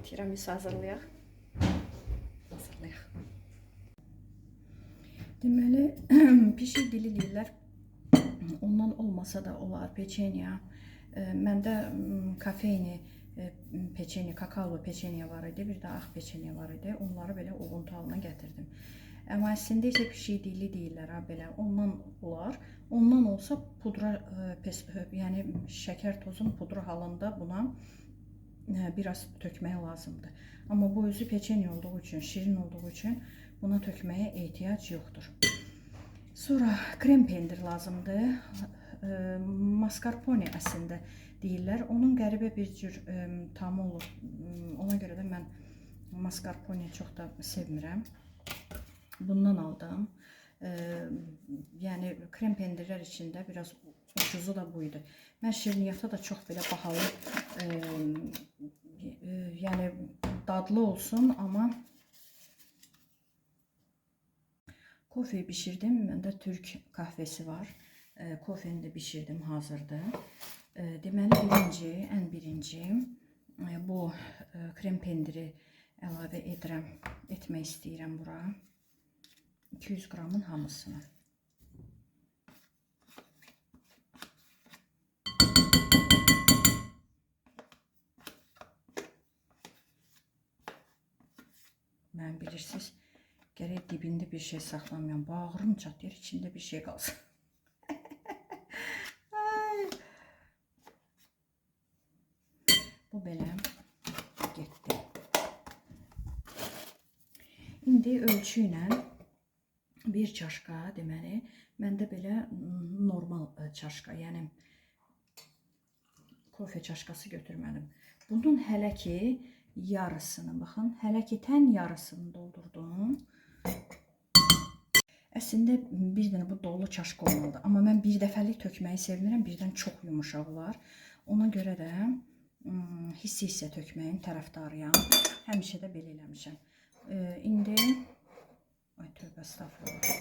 tiramisu hazırlayaq. Deməli, pişik dili deyirlər. Ondan olmasa da olar, peçenya. Məndə kafeyni peçenya, kakaolu peçenya var idi, bir də ağ peçenya var idi. Onları belə uğuntu halına gətirdim. Amma əslində isə pişik dili deyirlər, belə ondan olar. Ondan olsa pudra, yəni şəkər tozun pudra halında buna biraz tökmək lazımdır. Amma bu özü peçenya olduğu üçün, şirin olduğu üçün buna tökməyə ehtiyac yoxdur. Sonra krem pendir lazımdır. Mascarpone əslində deyirlər. Onun qəribə bir cür tamı olur. Ona görə də mən mascarpone çox da sevmirəm. Bundan aldım. Yəni krem pendirlər içində biraz ucuzu da buydu. Mən şirniyyata da çox belə bahalı, yəni dadlı olsun, amma kofeyi bişirdim. Məndə Türk kahvesi var. Kofeni də bişirdim, hazırdır. Deməli, ən birinci bu krem pendiri əlavə etmək istəyirəm bura. 200 qramın hamısını. Mən bilirsiniz, gərək dibində bir şey saxlamayam. Bağrım çatlayır, içində bir şey qalsın. Bu belə getdi. İndi ölçü ilə bir çaşka, deməli, məndə belə normal çaşka, yəni kofe çaşkası götürmədim. Bunun hələ ki yarısını, baxın, hələ ki tən yarısını doldurdum. Əslində bir dənə bu dolu çaşka olmalıdır. Amma mən bir dəfəlik tökməyi sevmirəm, birdən çox yumuşaq olar. Ona görə də hissə tökməyin tərəfdarıyam. Həmişə də belə eləmişəm. İndi, ay tövbə estağfurullah.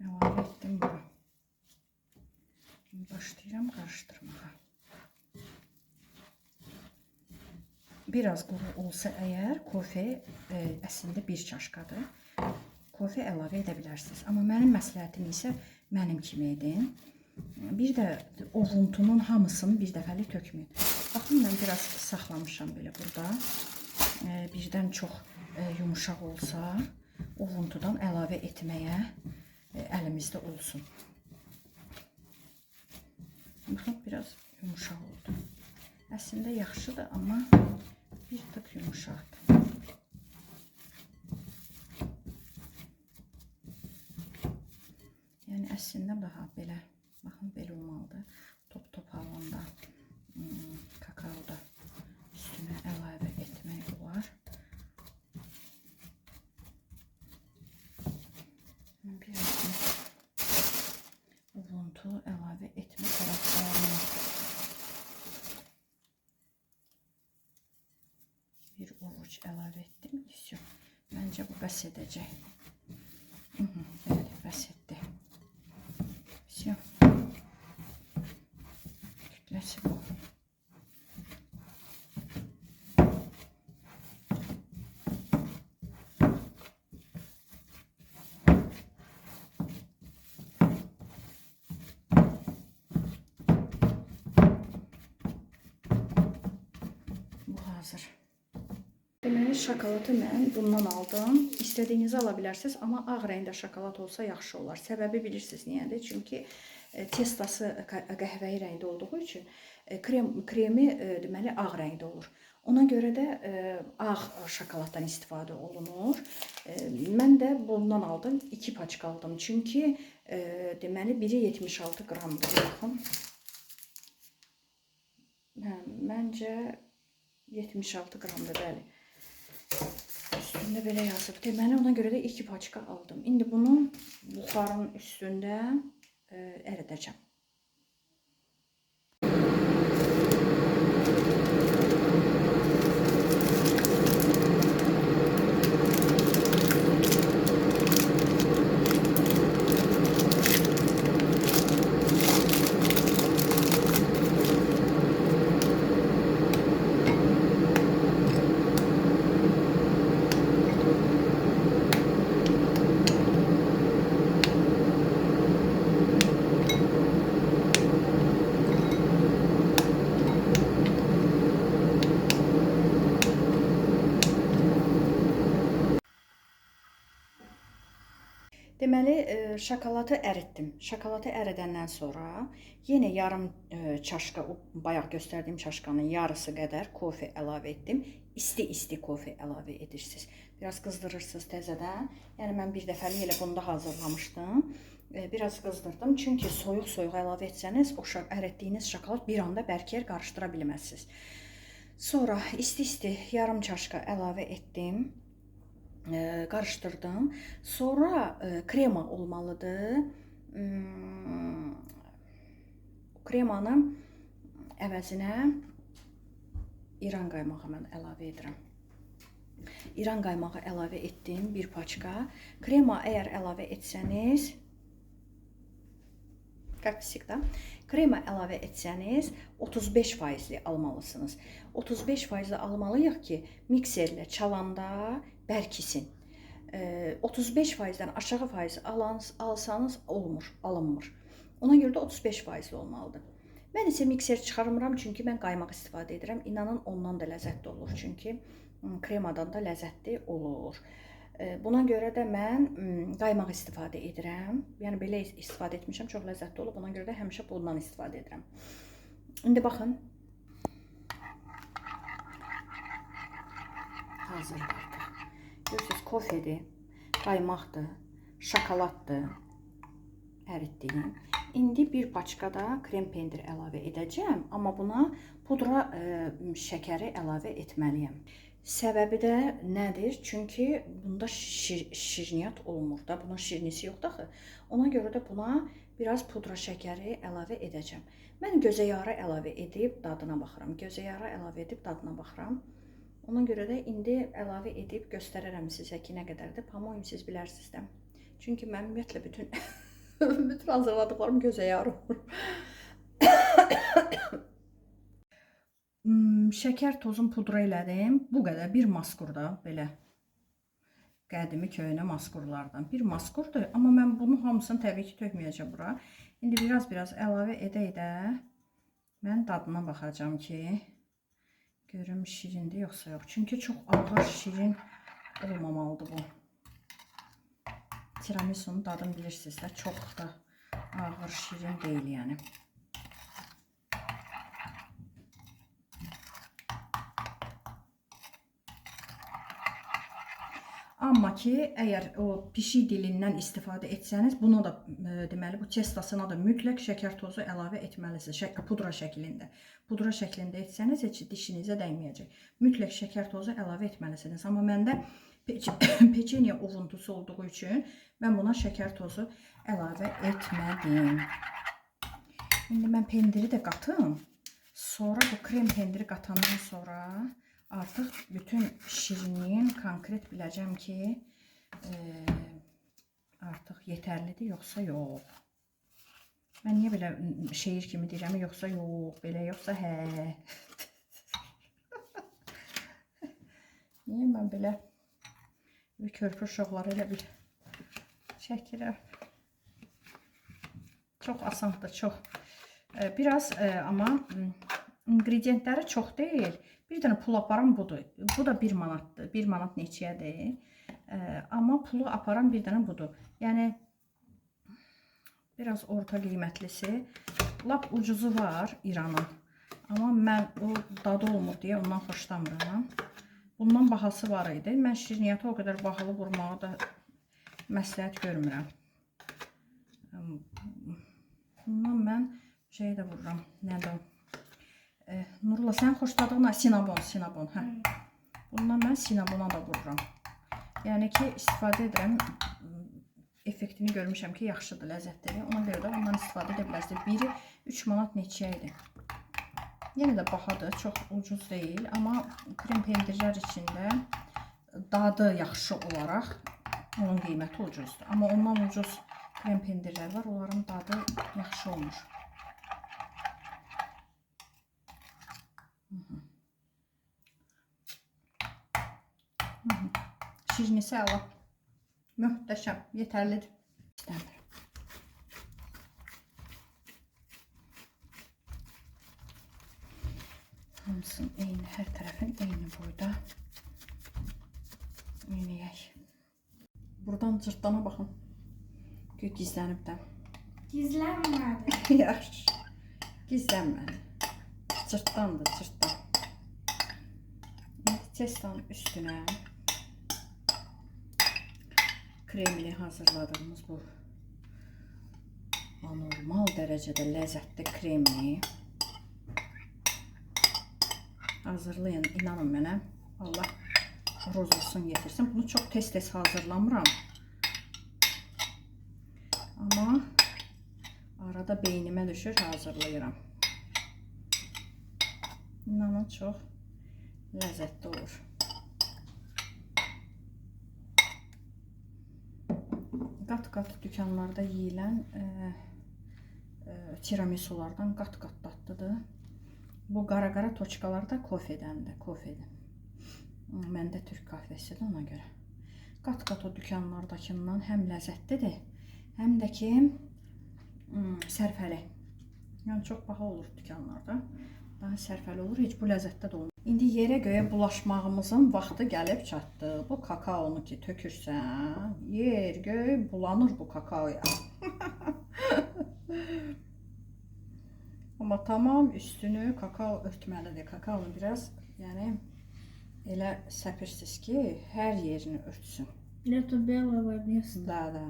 Əlavə etdim bura. Başlayıram qarışdırmağa. Biraz quru olsa əgər, kofe əslində bir çaşkadır. Kofe əlavə edə bilərsiniz. Amma mənim məsləhətim isə mənim kimi edin. Bir də ovuntunun hamısını bir dəfəlik tökməyin. Baxın, mən biraz saxlamışam belə burada. Birdən çox yumuşaq olsa, ovuntudan əlavə etməyə əlimizdə olsun. Baxın, biraz yumuşaq oldu. Əslində yaxşıdır, amma bir tık yumuşaqdır. Yəni əslində daha belə, baxın, belə olmalıdır. Top halında kakao da üstünə əlavə etmək olar. Biraz ovuntu əlavə etmə tərəfdarına. Bir ovuc əlavə etdim. Məncə bu bəs edəcək. Bəli, bəs etdi. Kütləsi bu. Bu hazır. Deməli, şokoladı mən bundan aldım. İstədiyinizi ala bilərsiniz, amma ağ rəngdə şokolad olsa yaxşı olar. Səbəbi bilirsiniz niyədir? Çünki testası qəhvəyi rəngdə olduğu üçün kremi deməli ağ rəngdə olur. Ona görə də ağ şokoladdan istifadə olunur. Mən də bundan aldım, 2 paçka aldım. Çünki deməli biri 76 qramdır. Baxın. Məncə 76 qramdır, bəli. Üstündə belə yazıb. Deməli, ona görə də 2 paçka aldım. İndi bunu buxarın üstündə əridəcəm. Deməli, şokoladı əritdim. Şokoladı əridəndən sonra yenə yarım çaşka, o bayaq göstərdiyim çaşkanın yarısı qədər kofe əlavə etdim. İsti kofe əlavə edirsiniz. Biraz qızdırırsınız təzədən. Yəni mən bir dəfəlik elə bunda hazırlamışdım. Biraz qızdırdım. Çünki soyuq əlavə etsəniz, o əritdiyiniz şokolad bir anda bərkər, qarışdıra bilməzsiniz. Sonra isti yarım çaşka əlavə etdim. Qarışdırdım. Sonra krema olmalıdır. Kremanın əvəzinə İran qaymağı mən əlavə edirəm. İran qaymağı əlavə etdim, bir paçka. Krema əgər əlavə etsəniz, krema əlavə etsəniz 35% almalısınız. 35% almalıyıq ki, mikserlə çalanda bərkisin. 35%-dən aşağı faiz alsanız alınmır. Ona görə də 35% olmalıdır. Mən isə mikser çıxarmıram, çünki mən qaymaq istifadə edirəm. İnanın ondan da ləzzətli olur, çünki kremadan da ləzzətli olur. Buna görə də mən qaymaq istifadə edirəm. Yəni belə istifadə etmişəm, çox ləzzətli olub. Buna görə də həmişə bundan istifadə edirəm. İndi baxın. Hazır artıq. Görürsünüz, kofedir, qaymaqdır, şokoladdır, əritdiyim. İndi bir paçka da krem pendir əlavə edəcəm, amma buna pudra şəkəri əlavə etməliyəm. Səbəbi də nədir? Çünki bunda şirniyyat olmur da, bunun şirnisi yoxdur axı. Ona görə də buna biraz pudra şəkəri əlavə edəcəm. Mən gözə yağı əlavə edib dadına baxıram. Gözə yağı əlavə edib dadına baxıram. Ona görə də indi əlavə edib göstərərəm sizə ki, nə qədərdir. Pamoyum siz bilərsiniz də. Çünki mən ümumiyyətlə bütün hazırladıqlarım gözə yağı olur. Şəkər tozun pudra elədim. Bu qədər. Bir maskurda belə qədimi köhnə maskurlardan. Bir maskurdur. Amma mən bunun hamısını təbii ki tökməyəcəm bura. İndi biraz əlavə edə mən dadına baxacağım ki, görüm şirindir yoxsa yox. Çünki çox ağır şirin olmamalıdır bu. Tiramisunun dadını bilirsiniz də, çox da ağır şirin deyil yəni. Amma ki, əgər o pişik dilindən istifadə etsəniz, buna da deməli bu testasına da mütləq şəkər tozu əlavə etməlisiniz. Pudra şəklində. Pudra şəklində etsəniz heç dişinizə dəyməyəcək. Mütləq şəkər tozu əlavə etməlisiniz. Amma məndə peçeniya ovuntusu olduğu üçün mən buna şəkər tozu əlavə etmədim. İndi mən pendiri də qatım. Sonra bu krem pendiri qatandan sonra artıq bütün şirinliyin konkret biləcəm ki, artıq yetərlidir, yoxsa yox. Mən niyə belə şeir kimi deyirəm, yoxsa yox, belə yoxsa hə. Niyə mən belə körpü uşaqları elə bir çəkirəm. Çox asandır, çox. Biraz amma ingredientləri çox deyil. Bir dənə pul aparan budur. Bu da 1 manatdır. 1 manat neçəyədir. Amma pulu aparan bir dənə budur. Yəni biraz orta qiymətlisi. Lap ucuzu var İranın. Amma mən o dadı olmur deyə ondan xoşlamıram. Bundan bahası var idi. Mən şirniyyatı o qədər bahalı vurmağı da məsləhət görmürəm. Bundan mən şeyi də vururam. Nədir o? Nurla, sən xoşladığına sinabon. Hə. Bundan mən sinabona da vururam. Yəni ki, istifadə edirəm. Effektini görmüşəm ki, yaxşıdır, ləzzətlidir. Ona görə də ondan istifadə edə bilərsiniz. Biri 3 manat neçəyə idi. Yenə də bahadır, çox ucuz deyil. Amma krem pendirlər içində dadı yaxşı olaraq onun qiyməti ucuzdur. Amma ondan ucuz krem pendirlər var, onların dadı yaxşı olmuş. Şirinisi əla. Möhtəşəm, yetərlidir. İstəmir. Hamısın eyni, hər tərəfin eyni boyda. Oynayək. Buradan cırtdana baxın. Gizlənib də. Gizlənmədi. Yaxşı. Gizlənmədi. Cırtdandır, cırtdan. İndi testonun üstünə kremli hazırladığımız bu anormal dərəcədə ləzzətli kremli hazırlayın. İnanın mənə. Allah rozulsun yetirsin. Bunu çox tez-tez hazırlamıram. Amma arada beynimə düşür, hazırlayıram. İnanın çox ləzzətli olur. Qat-qat dükanlarda yeyilən tiramisulardan qat-qat dadlıdır. Bu qara-qara toçkalar da kofedəndir, kofedir. Məndə Türk kahvesidir ona görə. Qat-qat o dükanlardakından həm ləzzətlidir, həm də ki sərfəli. Yəni çox baha olur dükanlarda. Daha sərfəli olur, heç bu ləzzətdə də olmur. İndi yerə göyə bulaşmağımızın vaxtı gəlib çatdı. Bu kakaonu ki tökürsən, yer göy bulanır bu kakaoya. Amma tamam üstünü kakao örtməlidir. Kakaonu biraz, yəni elə səpirsiniz ki, hər yerini örtsün. Это белое место. Da.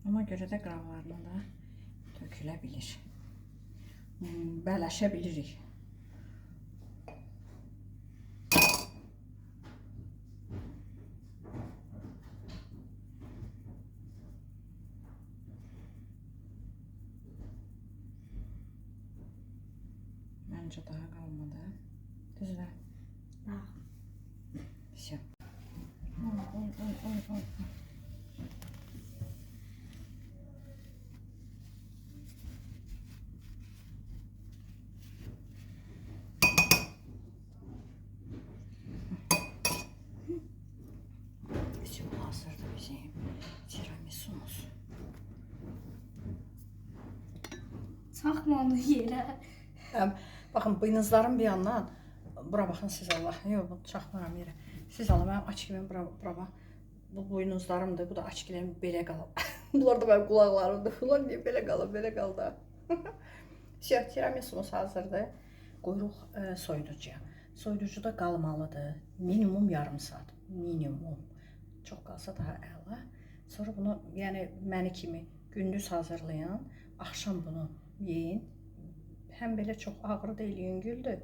Ona görə də qıraqlarına da tökülə bilir. Bələşə bilirik. Məncə daha qalmadı. Düzdür? Все. Oy. Hazırdır bizim tiramisumuz. Çaxmalı yerə. Baxın, buynuzlarım bir yandan. Bura baxın siz Allah. Yox, bunu çaxmaram yerə. Siz Allah, mənim açkimin bura bax. Bu buynuzlarımdır, bu da açkilərim belə qalıb. Bunlar da mənim qulaqlarımdır. Bunlar niyə belə qalıb, belə qaldı. Tiramisu'muz hazırdır. Qoyuruq soyuducuya. Soyuducuda qalmalıdır. Minimum yarım saat. Minimum. Çox qalsa daha əla. Sonra bunu, yəni məni kimi gündüz hazırlayın. Axşam bunu yeyin. Həm belə çox ağır deyil, yüngüldür.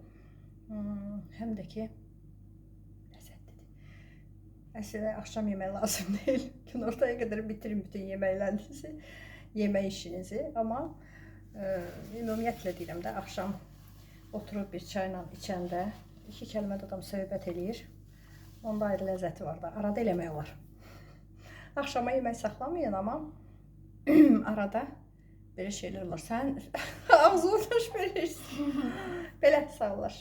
Həm də ki ləzzətlidir. Əslində axşam yemək lazım deyil. Günortaya qədər bitirin bütün yeməklərinizi, yemək işinizi. Amma ümumiyyətlə deyirəm də, axşam oturub bir çayla içəndə iki kəlmədə adam söhbət eləyir. Onda ayrı ləzzəti var da. Arada eləmək olar. Axşama yemək saxlamayın, amma arada belə şeylər olar. Sən ağzını daş verirsin. Belə, sağ olar.